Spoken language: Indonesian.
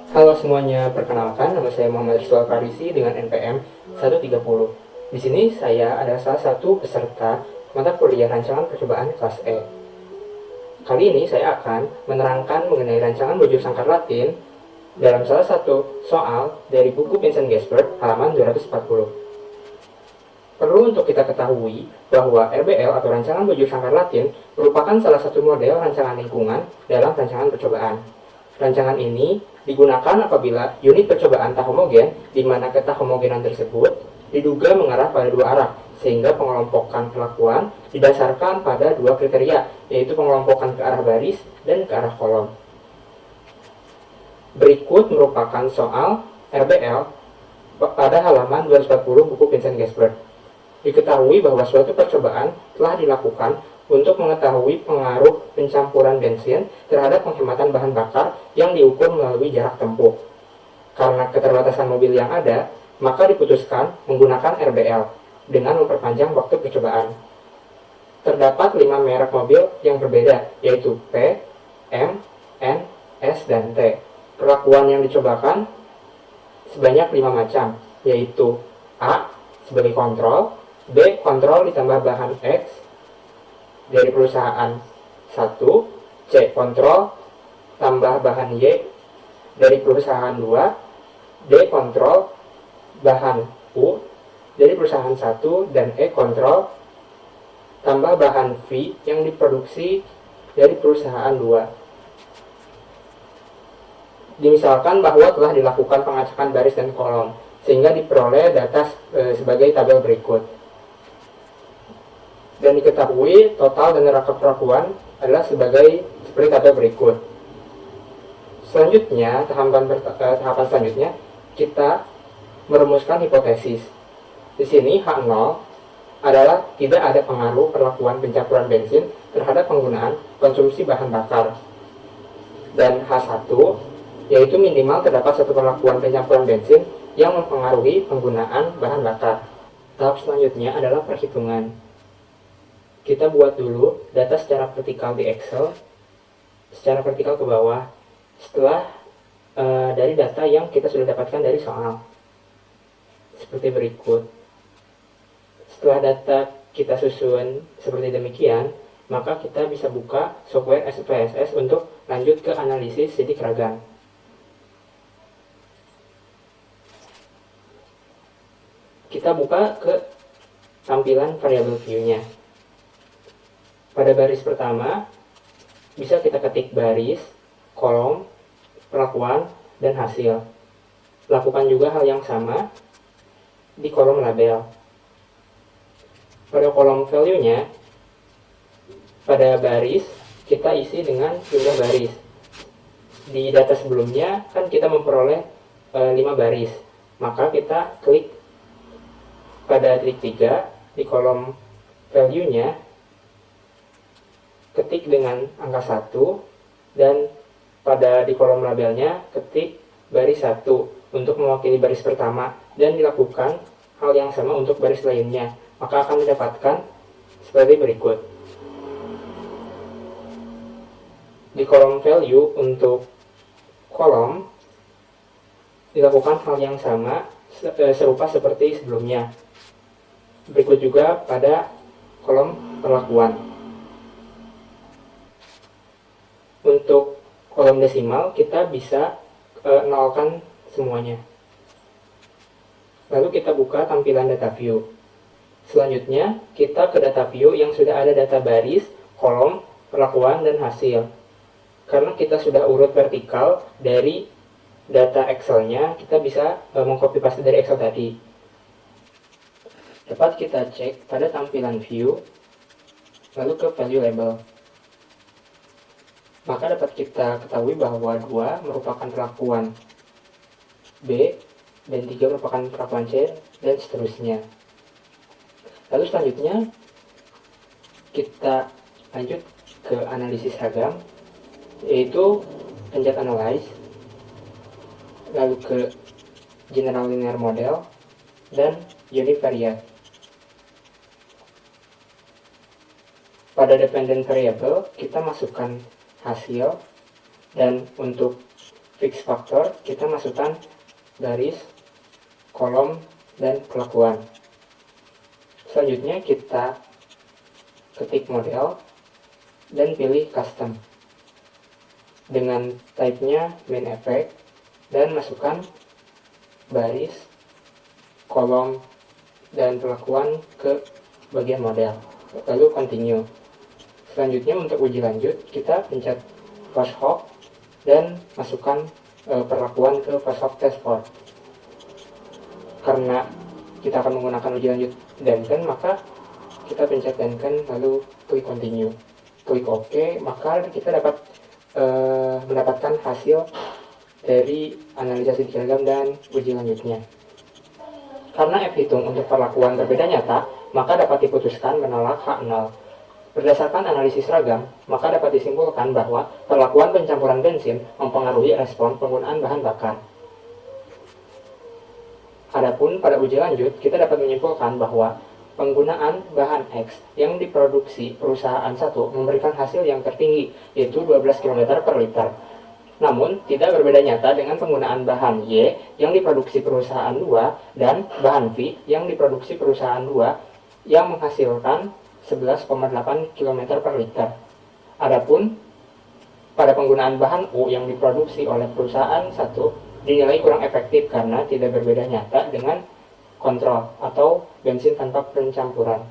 Halo semuanya, perkenalkan nama saya Muhammad Rizal Farisi dengan NPM 130. Di sini saya adalah salah satu peserta mata kuliah rancangan percobaan kelas E. Kali ini saya akan menerangkan mengenai rancangan bujur sangkar Latin dalam salah satu soal dari buku Vincent Gaspard halaman 240. Perlu untuk kita ketahui bahwa RBL atau rancangan bujur sangkar Latin merupakan salah satu model rancangan lingkungan dalam rancangan percobaan. Rancangan ini digunakan apabila unit percobaan tak homogen, di mana ketahomogenan tersebut diduga mengarah pada dua arah, sehingga pengelompokan perlakuan didasarkan pada dua kriteria, yaitu pengelompokan ke arah baris dan ke arah kolom. Berikut merupakan soal RBL pada halaman 240 buku Vincent Gaspard. Diketahui bahwa suatu percobaan telah dilakukan untuk mengetahui pengaruh pencampuran bensin terhadap penghematan bahan bakar yang diukur melalui jarak tempuh. Karena keterbatasan mobil yang ada, maka diputuskan menggunakan RBL dengan memperpanjang waktu percobaan. Terdapat 5 merek mobil yang berbeda, yaitu P, M, N, S, dan T. Perlakuan yang dicobakan sebanyak 5 macam, yaitu A sebagai kontrol, B kontrol ditambah bahan X dari perusahaan 1, C kontrol tambah bahan Y dari perusahaan 2, D kontrol bahan U dari perusahaan 1, dan E kontrol tambah bahan V yang diproduksi dari perusahaan 2. Dimisalkan bahwa telah dilakukan pengacakan baris dan kolom, sehingga diperoleh data sebagai tabel berikut. Dan diketahui total dan rangka perlakuan adalah sebagai seperti tabel berikut. Selanjutnya, tahapan selanjutnya kita merumuskan hipotesis. Di sini H0 adalah tidak ada pengaruh perlakuan pencampuran bensin terhadap penggunaan konsumsi bahan bakar. Dan H1 yaitu minimal terdapat satu perlakuan pencampuran bensin yang mempengaruhi penggunaan bahan bakar. Tahap selanjutnya adalah perhitungan. Kita buat dulu data secara vertikal di Excel, secara vertikal ke bawah, setelah dari data yang kita sudah dapatkan dari soal. Seperti berikut. Setelah data kita susun seperti demikian, maka kita bisa buka software SPSS untuk lanjut ke analisis sidik ragam. Kita buka ke tampilan variable view-nya. Pada baris pertama, bisa kita ketik baris, kolom, perlakuan, dan hasil. Lakukan juga hal yang sama di kolom label. Pada kolom value-nya, pada baris, kita isi dengan jumlah baris. Di data sebelumnya, kan kita memperoleh 5 baris. Maka kita klik pada titik 3 di kolom value-nya, ketik dengan angka 1, dan pada di kolom labelnya ketik baris 1 untuk mewakili baris pertama, dan dilakukan hal yang sama untuk baris lainnya, maka akan mendapatkan seperti berikut. Di kolom value untuk kolom dilakukan hal yang sama serupa seperti sebelumnya. Berikut juga pada kolom perlakuan. Untuk kolom desimal kita bisa nolkan semuanya. Lalu kita buka tampilan data view. Selanjutnya kita ke data view yang sudah ada data baris, kolom, perlakuan, dan hasil. Karena kita sudah urut vertikal dari data Excel-nya, kita bisa mengcopy paste dari Excel tadi. Dapat kita cek pada tampilan view, lalu ke value label. Maka dapat kita ketahui bahwa 2 merupakan perlakuan B, dan 3 merupakan perlakuan C, dan seterusnya. Lalu selanjutnya, kita lanjut ke analisis ragam, yaitu pencet analyze, lalu ke general linear model, dan univariate. Pada dependent variable, kita masukkan hasil, Dan untuk fix faktor kita masukkan garis, kolom, dan perlakuan. Selanjutnya kita ketik model dan pilih custom dengan type-nya main effect dan masukkan baris, kolom, dan perlakuan ke bagian model, lalu continue. Selanjutnya untuk uji lanjut kita pencet fast hop dan masukkan perlakuan ke fast hop test for. Karena kita akan menggunakan uji lanjut Danken, maka kita pencet Danken lalu klik continue, klik OK, maka kita dapat mendapatkan hasil dari analisa segi seragam dan uji lanjutnya. Karena F hitung untuk perlakuan berbeda nyata, maka dapat diputuskan menolak H0. Berdasarkan analisis seragam, maka dapat disimpulkan bahwa perlakuan pencampuran bensin mempengaruhi respon penggunaan bahan bakar. Adapun pada uji lanjut, kita dapat menyimpulkan bahwa penggunaan bahan X yang diproduksi perusahaan 1 memberikan hasil yang tertinggi, yaitu 12 km per liter. Namun, tidak berbeda nyata dengan penggunaan bahan Y yang diproduksi perusahaan 2 dan bahan V yang diproduksi perusahaan 2 yang menghasilkan 11,8 km per liter. Adapun, pada penggunaan bahan U yang diproduksi oleh perusahaan 1 dinilai kurang efektif karena tidak berbeda nyata dengan kontrol atau bensin tanpa pencampuran.